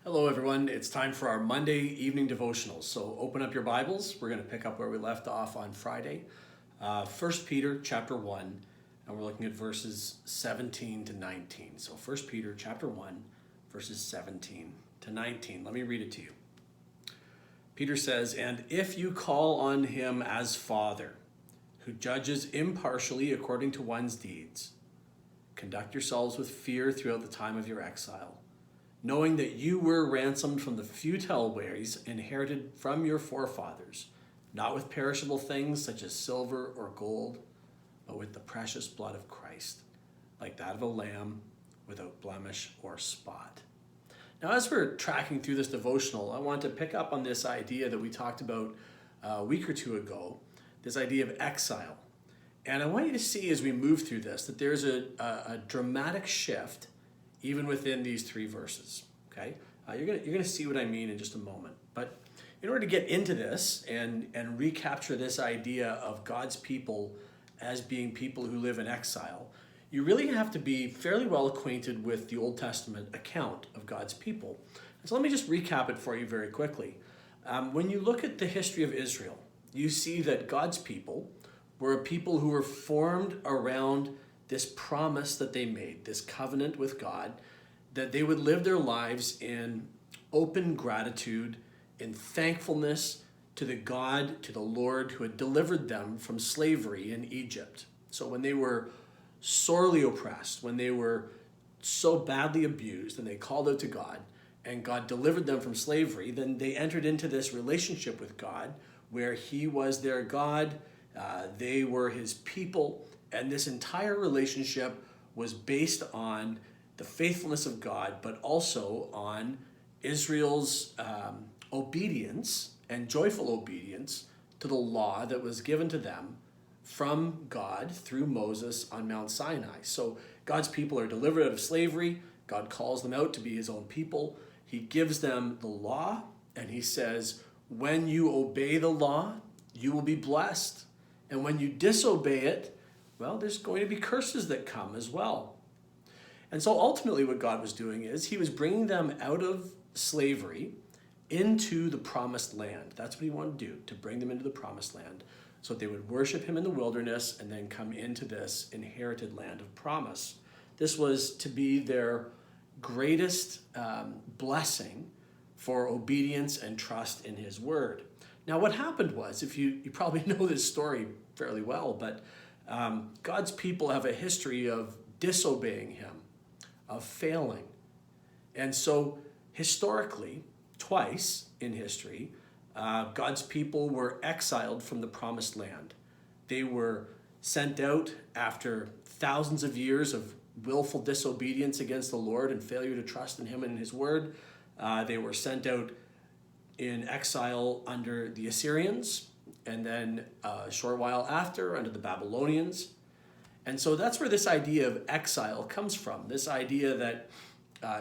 Hello everyone, it's time for our Monday evening devotionals. So open up your Bibles. We're going to pick up where we left off on Friday. 1 Peter chapter 1, and we're looking at verses 17 to 19. So 1 Peter chapter 1, verses 17 to 19. Let me read it to you. Peter says, "And if you call on him as Father, who judges impartially according to one's deeds, conduct yourselves with fear throughout the time of your exile, knowing that you were ransomed from the futile ways inherited from your forefathers, not with perishable things such as silver or gold, but with the precious blood of Christ, like that of a lamb without blemish or spot." Now, as we're tracking through this devotional, I want to pick up on this idea that we talked about a week or two ago, this idea of exile. And I want you to see as we move through this that there's a dramatic shift even within these three verses, okay? You're gonna see what I mean in just a moment. But in order to get into this and recapture this idea of God's people as being people who live in exile, you really have to be fairly well acquainted with the Old Testament account of God's people. And so let me just recap it for you very quickly. When you look at the history of Israel, you see that God's people were a people who were formed around this promise that they made, this covenant with God, that they would live their lives in open gratitude, in thankfulness to the Lord who had delivered them from slavery in Egypt. So when they were sorely oppressed, when they were so badly abused, and they called out to God, and God delivered them from slavery, then they entered into this relationship with God where He was their God, they were His people, and this entire relationship was based on the faithfulness of God, but also on Israel's obedience and joyful obedience to the law that was given to them from God through Moses on Mount Sinai. So God's people are delivered out of slavery. God calls them out to be His own people. He gives them the law, and He says, when you obey the law, you will be blessed. And when you disobey it, well, there's going to be curses that come as well. And so ultimately what God was doing is He was bringing them out of slavery into the promised land. That's what He wanted to do, to bring them into the promised land so that they would worship Him in the wilderness and then come into this inherited land of promise. This was to be their greatest blessing for obedience and trust in His word. Now what happened was, if you probably know this story fairly well, but God's people have a history of disobeying Him, of failing. And so historically, twice in history, God's people were exiled from the promised land. They were sent out after thousands of years of willful disobedience against the Lord and failure to trust in Him and His word. They were sent out in exile under the Assyrians, and then a short while after under the Babylonians. And so that's where this idea of exile comes from, this idea that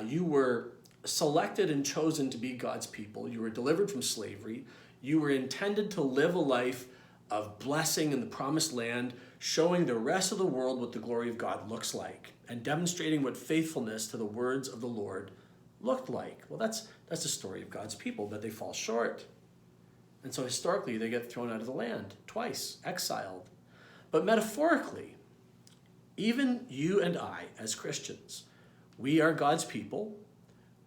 you were selected and chosen to be God's people. You were delivered from slavery. You were intended to live a life of blessing in the promised land, showing the rest of the world what the glory of God looks like and demonstrating what faithfulness to the words of the Lord looked like. Well, that's the story of God's people, but they fall short. And so historically, they get thrown out of the land twice, exiled. But metaphorically, even you and I, as Christians, we are God's people.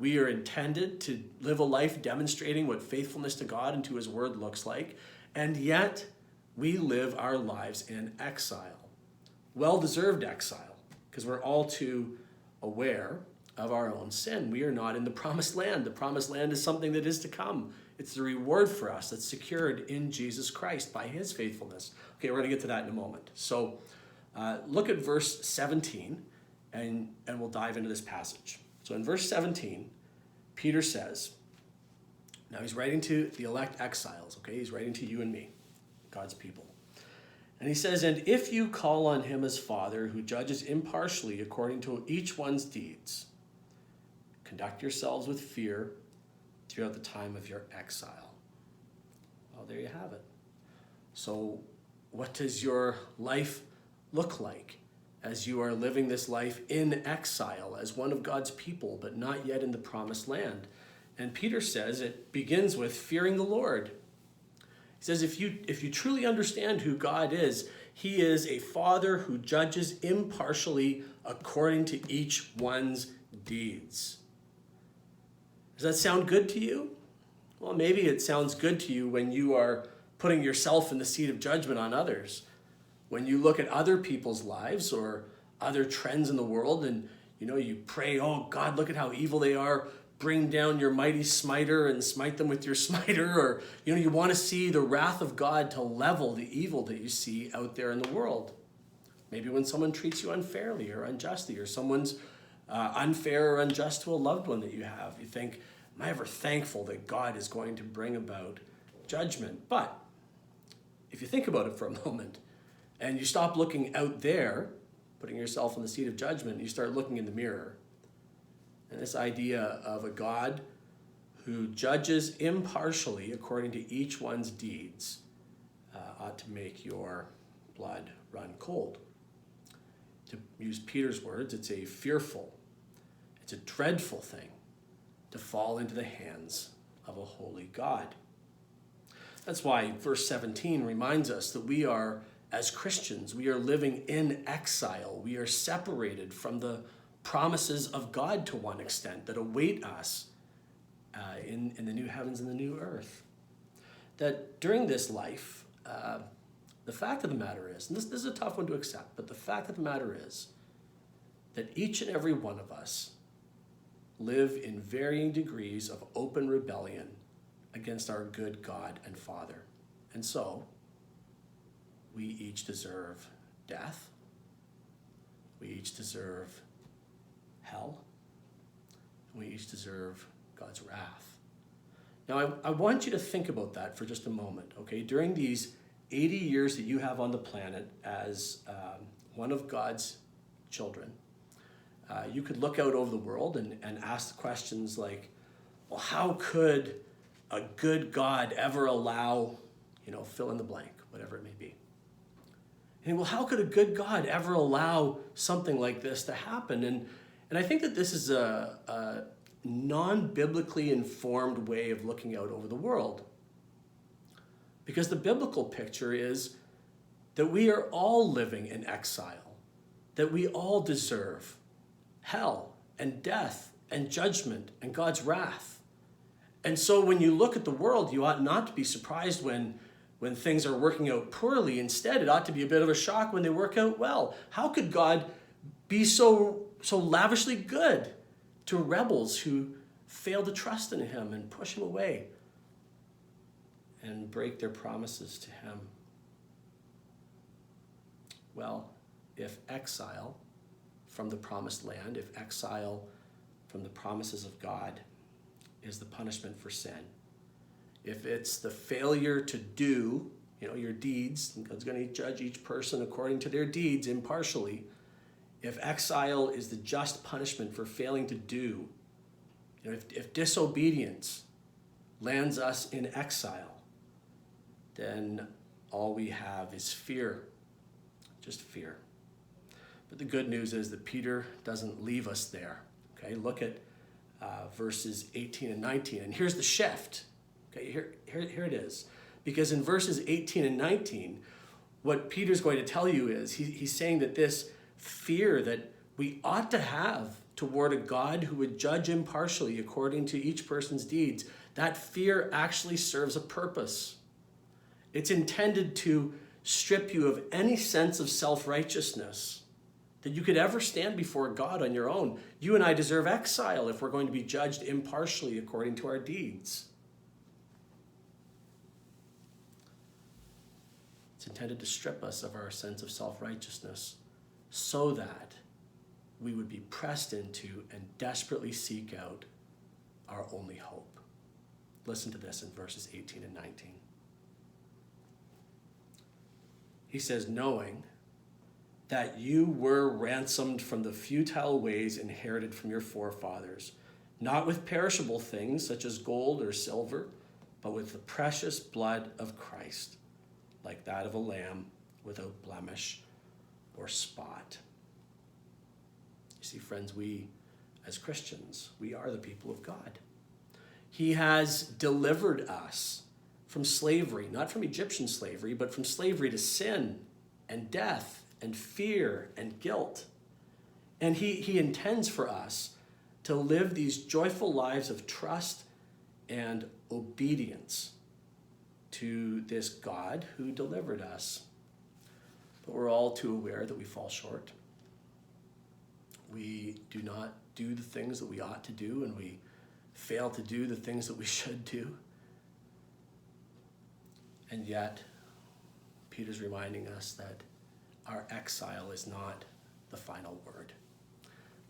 We are intended to live a life demonstrating what faithfulness to God and to His word looks like, and yet we live our lives in exile. Well-deserved exile, because we're all too aware of our own sin. We are not in the promised land. The promised land is something that is to come. It's the reward for us that's secured in Jesus Christ by His faithfulness. Okay, we're going to get to that in a moment. So look at verse 17, and we'll dive into this passage. So in verse 17, Peter says, now he's writing to the elect exiles, okay? He's writing to you and me, God's people. And he says, "And if you call on Him as Father, who judges impartially according to each one's deeds, conduct yourselves with fear throughout the time of your exile." Well, there you have it. So what does your life look like as you are living this life in exile as one of God's people, but not yet in the promised land? And Peter says it begins with fearing the Lord. He says if you truly understand who God is, he is a father who judges impartially according to each one's deeds. Does that sound good to you? Well, maybe it sounds good to you when you are putting yourself in the seat of judgment on others. When you look at other people's lives or other trends in the world and you pray, oh God, look at how evil they are. Bring down your mighty smiter and smite them with your smiter. Or, you want to see the wrath of God to level the evil that you see out there in the world. Maybe when someone treats you unfairly or unjustly, or someone's unfair or unjust to a loved one that you have, you think, am I ever thankful that God is going to bring about judgment? But if you think about it for a moment and you stop looking out there, putting yourself in the seat of judgment, and you start looking in the mirror, and this idea of a God who judges impartially according to each one's deeds ought to make your blood run cold. To use Peter's words, it's a fearful, it's a dreadful thing to fall into the hands of a holy God. That's why verse 17 reminds us that we are, as Christians, we are living in exile. We are separated from the promises of God to one extent that await us in the new heavens and the new earth. That during this life, the fact of the matter is, and this is a tough one to accept, but the fact of the matter is that each and every one of us live in varying degrees of open rebellion against our good God and Father. And so, we each deserve death. We each deserve hell. We each deserve God's wrath. Now, I want you to think about that for just a moment, okay? During these 80 years that you have on the planet as one of God's children, you could look out over the world and ask questions like, well, how could a good God ever allow, fill in the blank, whatever it may be? And well, how could a good God ever allow something like this to happen? And I think that this is a non-biblically informed way of looking out over the world. Because the biblical picture is that we are all living in exile, that we all deserve hell and death and judgment and God's wrath. And so when you look at the world, you ought not to be surprised when things are working out poorly. Instead, it ought to be a bit of a shock when they work out well. How could God be so lavishly good to rebels who fail to trust in him and push him away and break their promises to him? Well, if exile from the promised land, if exile from the promises of God is the punishment for sin, if it's the failure to do, your deeds, and God's going to judge each person according to their deeds impartially, if exile is the just punishment for failing to do, if disobedience lands us in exile, then all we have is fear, just fear. But the good news is that Peter doesn't leave us there. Okay, look at verses 18 and 19, and here's the shift. Okay, here it is. Because in verses 18 and 19, what Peter's going to tell you is he's saying that this fear that we ought to have toward a God who would judge impartially according to each person's deeds, that fear actually serves a purpose. It's intended to strip you of any sense of self-righteousness that you could ever stand before God on your own. You and I deserve exile if we're going to be judged impartially according to our deeds. It's intended to strip us of our sense of self-righteousness so that we would be pressed into and desperately seek out our only hope. Listen to this in verses 18 and 19. He says, knowing that you were ransomed from the futile ways inherited from your forefathers, not with perishable things such as gold or silver, but with the precious blood of Christ, like that of a lamb without blemish or spot. You see, friends, we as Christians, we are the people of God. He has delivered us from slavery, not from Egyptian slavery, but from slavery to sin and death and fear and guilt. And he intends for us to live these joyful lives of trust and obedience to this God who delivered us. But we're all too aware that we fall short. We do not do the things that we ought to do, and we fail to do the things that we should do. And yet, Peter's reminding us that our exile is not the final word.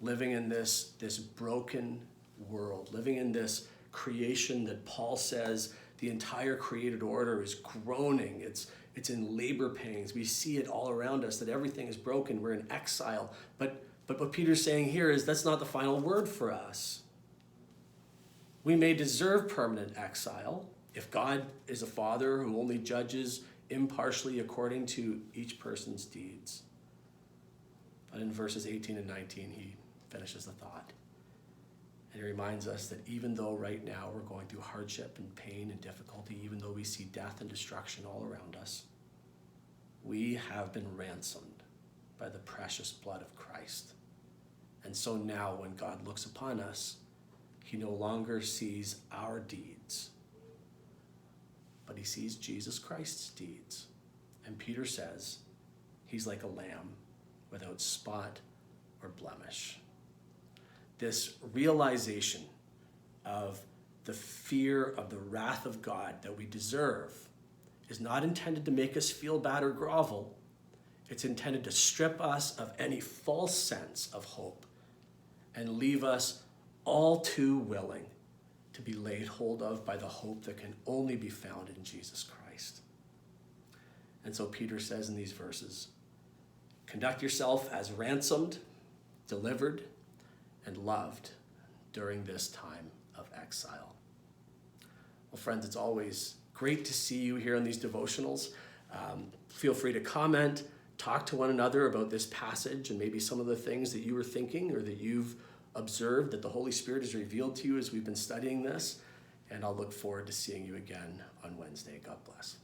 Living in this broken world, living in this creation that Paul says the entire created order is groaning. It's in labor pains. We see it all around us, that everything is broken. We're in exile. But what Peter's saying here is that's not the final word for us. We may deserve permanent exile if God is a father who only judges impartially according to each person's deeds. But in verses 18 and 19, he finishes the thought. And he reminds us that even though right now we're going through hardship and pain and difficulty, even though we see death and destruction all around us, we have been ransomed by the precious blood of Christ. And so now when God looks upon us, he no longer sees our deeds, but he sees Jesus Christ's deeds. And Peter says he's like a lamb without spot or blemish. This realization of the fear of the wrath of God that we deserve is not intended to make us feel bad or grovel. It's intended to strip us of any false sense of hope and leave us all too willing to be laid hold of by the hope that can only be found in Jesus Christ. And so Peter says in these verses, conduct yourself as ransomed, delivered, and loved during this time of exile. Well, friends, it's always great to see you here on these devotionals. Feel free to comment, talk to one another about this passage and maybe some of the things that you were thinking or that you've observed that the Holy Spirit has revealed to you as we've been studying this. And I'll look forward to seeing you again on Wednesday. God bless.